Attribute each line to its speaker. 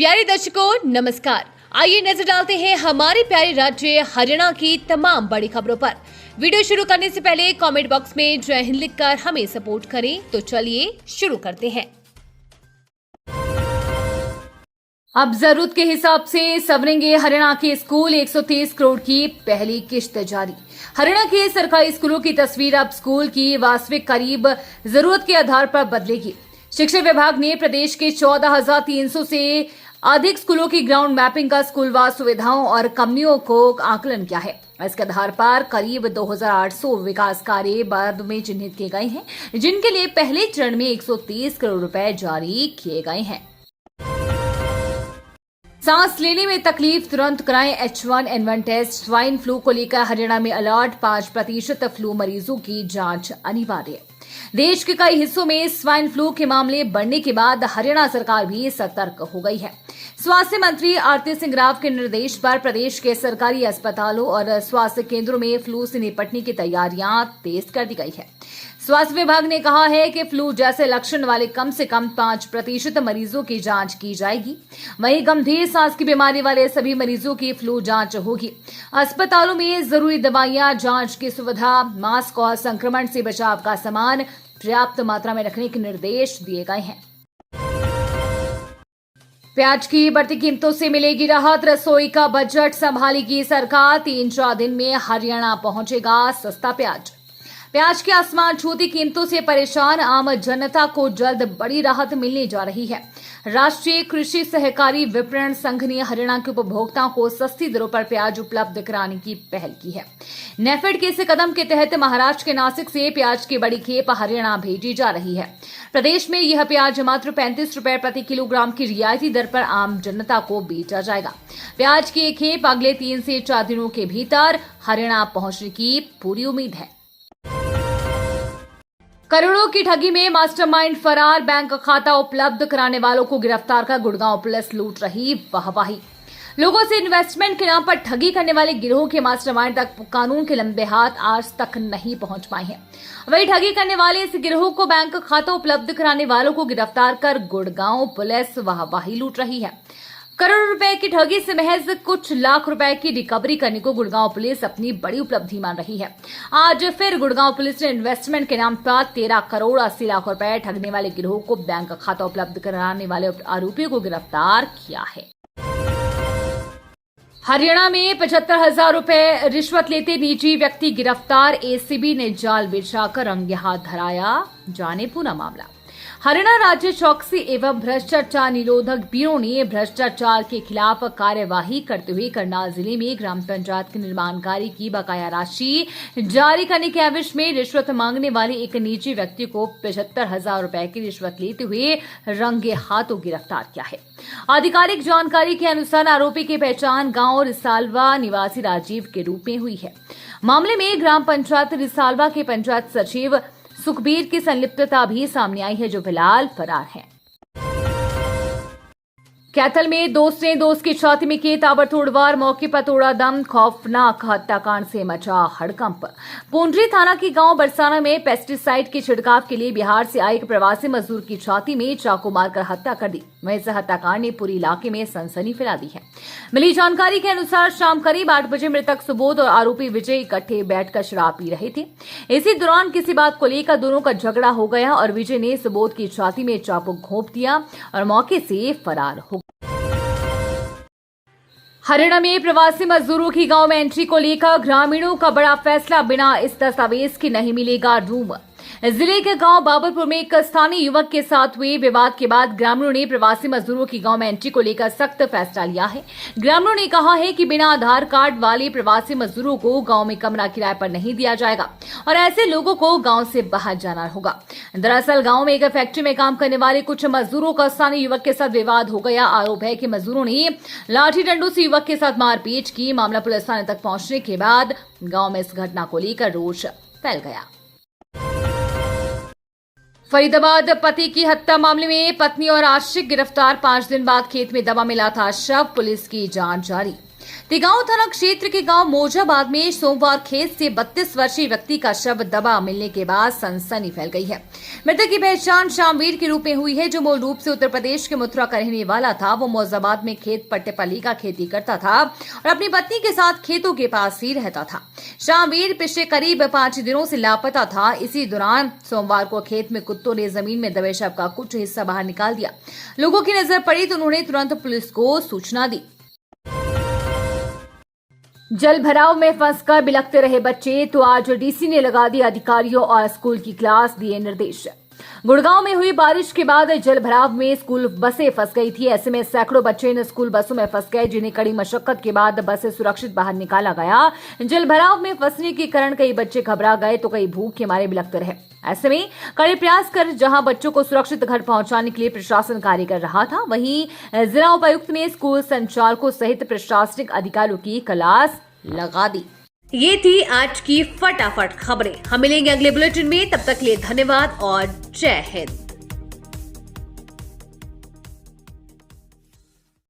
Speaker 1: प्यारे दर्शकों नमस्कार। आइए नजर डालते हैं हमारे प्यारे राज्य हरियाणा की तमाम बड़ी खबरों पर। वीडियो शुरू करने से पहले कमेंट बॉक्स में जय हिंद लिखकर हमें सपोर्ट करें। तो चलिए शुरू करते हैं। अब जरूरत के हिसाब से संवरेंगे हरियाणा के स्कूल। 130 करोड़ की पहली किश्त जारी। हरियाणा के सरकारी स्कूलों की तस्वीर अब स्कूल की वास्तविक करीब जरूरत के आधार पर बदलेगी। शिक्षा विभाग ने प्रदेश के 14,300 से अधिक स्कूलों की ग्राउंड मैपिंग का स्कूलवार सुविधाओं और कमियों को आकलन किया है। इसके आधार पर करीब 2,800 विकास कार्य बाद में चिन्हित किए गए हैं, जिनके लिए पहले चरण में 130 करोड़ रुपए जारी किए गए हैं। सांस लेने में तकलीफ, तुरंत कराएं H1N1 टेस्ट। स्वाइन फ्लू को लेकर हरियाणा में अलर्ट। 5% फ्लू मरीजों की जांच अनिवार्य। देश के कई हिस्सों में स्वाइन फ्लू के मामले बढ़ने के बाद हरियाणा सरकार भी सतर्क हो गई है। स्वास्थ्य मंत्री आरती सिंह राव के निर्देश पर प्रदेश के सरकारी अस्पतालों और स्वास्थ्य केंद्रों में फ्लू से निपटने की तैयारियां तेज कर दी गई है। स्वास्थ्य विभाग ने कहा है कि फ्लू जैसे लक्षण वाले कम से कम 5% मरीजों की जांच की जाएगी। वहीं गंभीर सांस की बीमारी वाले सभी मरीजों की फ्लू जांच होगी। अस्पतालों में जरूरी दवाइयां, जांच की सुविधा, मास्क और संक्रमण से बचाव का सामान पर्याप्त मात्रा में रखने के निर्देश दिए गए हैं। प्याज की बढ़ती कीमतों से मिलेगी राहत। रसोई का बजट संभालेगी सरकार। 3-4 दिन में हरियाणा पहुंचेगा सस्ता प्याज। प्याज की आसमान छूती कीमतों से परेशान आम जनता को जल्द बड़ी राहत मिलने जा रही है। राष्ट्रीय कृषि सहकारी विपणन संघ ने हरियाणा के उपभोक्ताओं को सस्ती दरों पर प्याज उपलब्ध कराने की पहल की है। नेफेड के इस कदम के तहत महाराष्ट्र के नासिक से प्याज की बड़ी खेप हरियाणा भेजी जा रही है। प्रदेश में यह प्याज मात्र 35 रुपए प्रति किलोग्राम की रियायती दर पर आम जनता को बेचा जाएगा। प्याज की एक खेप अगले 3 से 4 दिनों के भीतर हरियाणा पहुंचने की पूरी उम्मीद है। करोड़ों की ठगी में मास्टरमाइंड फरार। बैंक खाता उपलब्ध कराने वालों को गिरफ्तार कर गुड़गांव पुलिस लूट रही वाहवाही। लोगों से इन्वेस्टमेंट के नाम पर ठगी करने वाले गिरोह के मास्टरमाइंड तक कानून के लंबे हाथ आज तक नहीं पहुंच पाए हैं। वही ठगी करने वाले इस गिरोह को बैंक खाता उपलब्ध कराने वालों को गिरफ्तार कर गुड़गांव पुलिस वाहवाही लूट रही है। करोड़ रुपए की ठगी से महज कुछ लाख रुपए की रिकवरी करने को गुड़गांव पुलिस अपनी बड़ी उपलब्धि मान रही है। आज फिर गुड़गांव पुलिस ने इन्वेस्टमेंट के नाम पर 13 करोड़ 80 लाख रुपए ठगने वाले गिरोह को बैंक खाता उपलब्ध कराने वाले आरोपियों को गिरफ्तार किया है। हरियाणा में 75,000 रुपए रिश्वत लेते निजी व्यक्ति गिरफ्तार। एसीबी ने जाल बिछाकर रंगे हाथ धराया। जाने पूरा मामला। हरियाणा राज्य चौकसी एवं भ्रष्टाचार निरोधक ब्यूरो ने भ्रष्टाचार के खिलाफ कार्यवाही करते हुए करनाल जिले में ग्राम पंचायत के निर्माण कार्य की बकाया राशि जारी करने के एवज में रिश्वत मांगने वाले एक निजी व्यक्ति को 75,000 रुपए की रिश्वत लेते हुए रंगे हाथों गिरफ्तार किया है। आधिकारिक जानकारी के अनुसार आरोपी की पहचान गांव रिसालवा निवासी राजीव के रूप में हुई है। मामले में ग्राम पंचायत रिसालवा के पंचायत सचिव सुखबीर की संलिप्तता भी सामने आई है, जो फिलहाल फरार है। कैथल में दोस्त ने दोस्त की छाती में किए ताबड़तोड़ वार। मौके पर तोड़ा दम। खौफनाक हत्याकांड से मचा हड़कंप। पुंडरी थाना के गांव बरसाना में पेस्टिसाइड के छिड़काव के लिए बिहार से आए एक प्रवासी मजदूर की छाती में चाकू मारकर हत्या कर दी। वहीं इस हत्याकांड ने पूरे इलाके में सनसनी फैला दी है। मिली जानकारी के अनुसार शाम करीब 8 बजे मृतक सुबोध और आरोपी विजय इकट्ठे बैठकर शराब पी रहे थे। इसी दौरान किसी बात को लेकर दोनों का झगड़ा हो गया और विजय ने सुबोध की छाती में चाकू घोंप दिया और मौके से फरार हो। हरियाणा में प्रवासी मजदूरों की गांव में एंट्री को लेकर ग्रामीणों का बड़ा फैसला। बिना इस दस्तावेज के नहीं मिलेगा रूम। जिले के गांव बाबरपुर में एक स्थानीय युवक के साथ हुए विवाद के बाद ग्रामीणों ने प्रवासी मजदूरों की गांव में एंट्री को लेकर सख्त फैसला लिया है। ग्रामीणों ने कहा है कि बिना आधार कार्ड वाले प्रवासी मजदूरों को गांव में कमरा किराए पर नहीं दिया जाएगा और ऐसे लोगों को गांव से बाहर जाना होगा। दरअसल गांव में एक फैक्ट्री में काम करने वाले कुछ मजदूरों का स्थानीय युवक के साथ विवाद हो गया। आरोप है कि मजदूरों ने लाठी डंडों से युवक के साथ मारपीट की। मामला पुलिस थाने तक पहुंचने के बाद गांव में इस घटना को लेकर रोष फैल गया। फरीदाबाद पति की हत्या मामले में पत्नी और आश्रित गिरफ्तार। 5 दिन बाद खेत में दबा मिला था शव। पुलिस की जांच जारी। तिगांव थाना क्षेत्र के गांव मोजाबाद में सोमवार खेत से 32 वर्षीय व्यक्ति का शव दबा मिलने के बाद सनसनी फैल गई है। मृतक की पहचान शामवीर के रूप में हुई है, जो मूल रूप से उत्तर प्रदेश के मथुरा का रहने वाला था। वो मोजाबाद में खेत पट्टेपल्ली का खेती करता था और अपनी पत्नी के साथ खेतों के पास ही रहता था। शामवीर पिछले करीब 5 दिनों से लापता था। इसी दौरान सोमवार को खेत में कुत्तों ने जमीन में दबे शव का कुछ हिस्सा बाहर निकाल दिया। लोगों की नजर पड़ी तो उन्होंने तुरंत पुलिस को सूचना दी। जल भराव में फंसकर बिलखते रहे बच्चे, तो आज डीसी ने लगा दी अधिकारियों और स्कूल की क्लास दिए निर्देश। गुड़गांव में हुई बारिश के बाद जल भराव में स्कूल बसें फंस गई थी। ऐसे में सैकड़ों बच्चे इन स्कूल बसों में फंस गए, जिन्हें कड़ी मशक्कत के बाद बसें सुरक्षित बाहर निकाला गया। जल भराव में फंसने के कारण कई बच्चे घबरा गए तो कई भूख के मारे बिलखते रहे। ऐसे में कड़े प्रयास कर जहां बच्चों को सुरक्षित घर पहुंचाने के लिए प्रशासन कार्य कर रहा था, वहीं जिला उपायुक्त ने स्कूल संचालकों सहित प्रशासनिक अधिकारियों की क्लास लगा दी। ये थी आज की फटाफट खबरें। हम मिलेंगे अगले बुलेटिन में, तब तक के लिए धन्यवाद और जय हिंद।